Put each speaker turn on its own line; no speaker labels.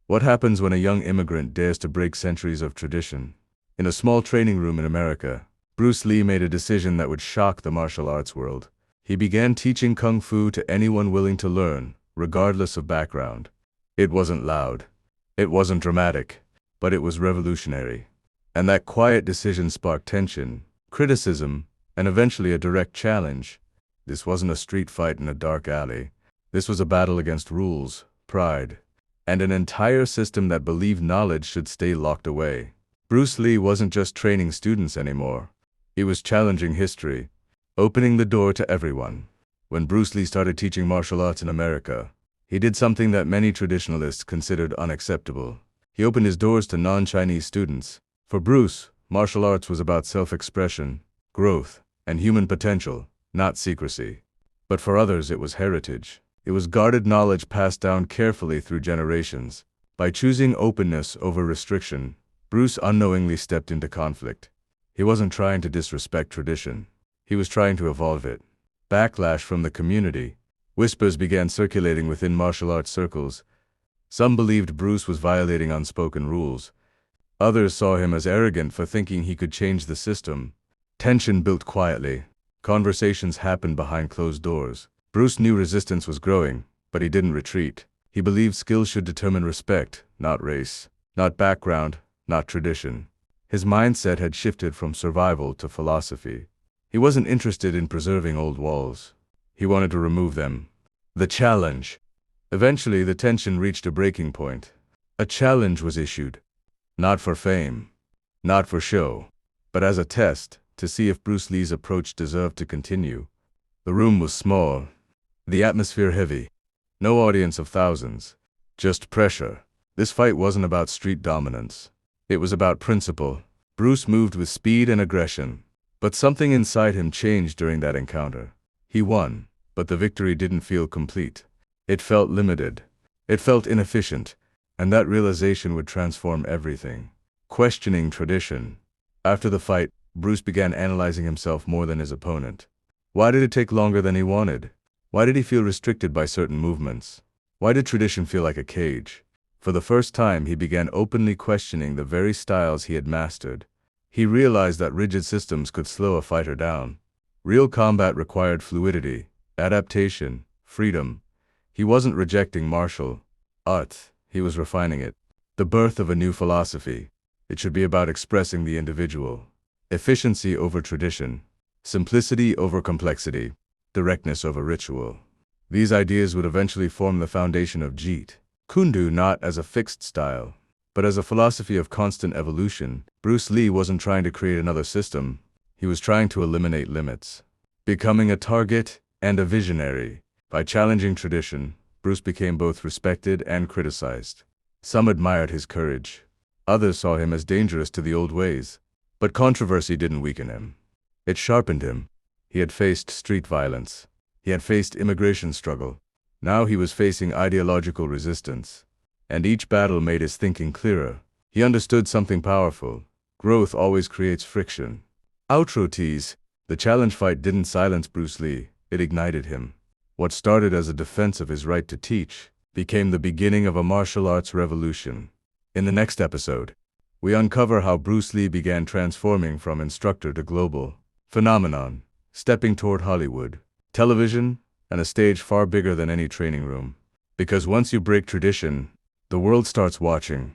What happens when a young immigrant dares to break centuries of tradition? In a small training room in America, Bruce Lee made a decision that would shock the martial arts world. He began teaching kung fu to anyone willing to learn, regardless of background. It wasn't loud. It wasn't dramatic, but it was revolutionary. And that quiet decision sparked tension, criticism, and eventually a direct challenge. This wasn't a street fight in a dark alley. This was a battle against rules, pride, and an entire system that believed knowledge should stay locked away. Bruce Lee wasn't just training students anymore. He was challenging history, opening the door to everyone. When Bruce Lee started teaching martial arts in America, he did something that many traditionalists considered unacceptable. He opened his doors to non-Chinese students. For Bruce, martial arts was about self-expression, growth, and human potential, not secrecy. But for others it was heritage. It was guarded knowledge passed down carefully through generations. By choosing openness over restriction, Bruce unknowingly stepped into conflict. He wasn't trying to disrespect tradition. He was trying to evolve it. Backlash from the community. Whispers began circulating within martial arts circles. Some believed Bruce was violating unspoken rules. Others saw him as arrogant for thinking he could change the system. Tension built quietly. Conversations happened behind closed doors. Bruce knew resistance was growing, but he didn't retreat. He believed skill should determine respect, not race, not background, not tradition. His mindset had shifted from survival to philosophy. He wasn't interested in preserving old walls. He wanted to remove them. The challenge. Eventually, the tension reached a breaking point. A challenge was issued. Not for fame, not for show, but as a test to see if Bruce Lee's approach deserved to continue. The room was small, the atmosphere heavy. No audience of thousands, just pressure. This fight wasn't about street dominance. It was about principle. Bruce moved with speed and aggression, but something inside him changed during that encounter. He won, but the victory didn't feel complete. It felt limited. It felt inefficient, and that realization would transform everything. Questioning tradition. After the fight, Bruce began analyzing himself more than his opponent. Why did it take longer than he wanted? Why did he feel restricted by certain movements? Why did tradition feel like a cage? For the first time, he began openly questioning the very styles he had mastered. He realized that rigid systems could slow a fighter down. Real combat required fluidity, adaptation, freedom. He wasn't rejecting martial arts, he was refining it. The birth of a new philosophy. It should be about expressing the individual. Efficiency over tradition. Simplicity over complexity. Directness over ritual. These ideas would eventually form the foundation of Jeet Kune Do, not as a fixed style, but as a philosophy of constant evolution. Bruce Lee wasn't trying to create another system. He was trying to eliminate limits. Becoming a target and a visionary. By challenging tradition, Bruce became both respected and criticized. Some admired his courage. Others saw him as dangerous to the old ways. But controversy didn't weaken him. It sharpened him. He had faced street violence. He had faced immigration struggle. Now he was facing ideological resistance. And each battle made his thinking clearer. He understood something powerful. Growth always creates friction. Outro tease. The challenge fight didn't silence Bruce Lee. It ignited him. What started as a defense of his right to teach became the beginning of a martial arts revolution. In the next episode, we uncover how Bruce Lee began transforming from instructor to global phenomenon, stepping toward Hollywood, television, and a stage far bigger than any training room. Because once you break tradition, the world starts watching.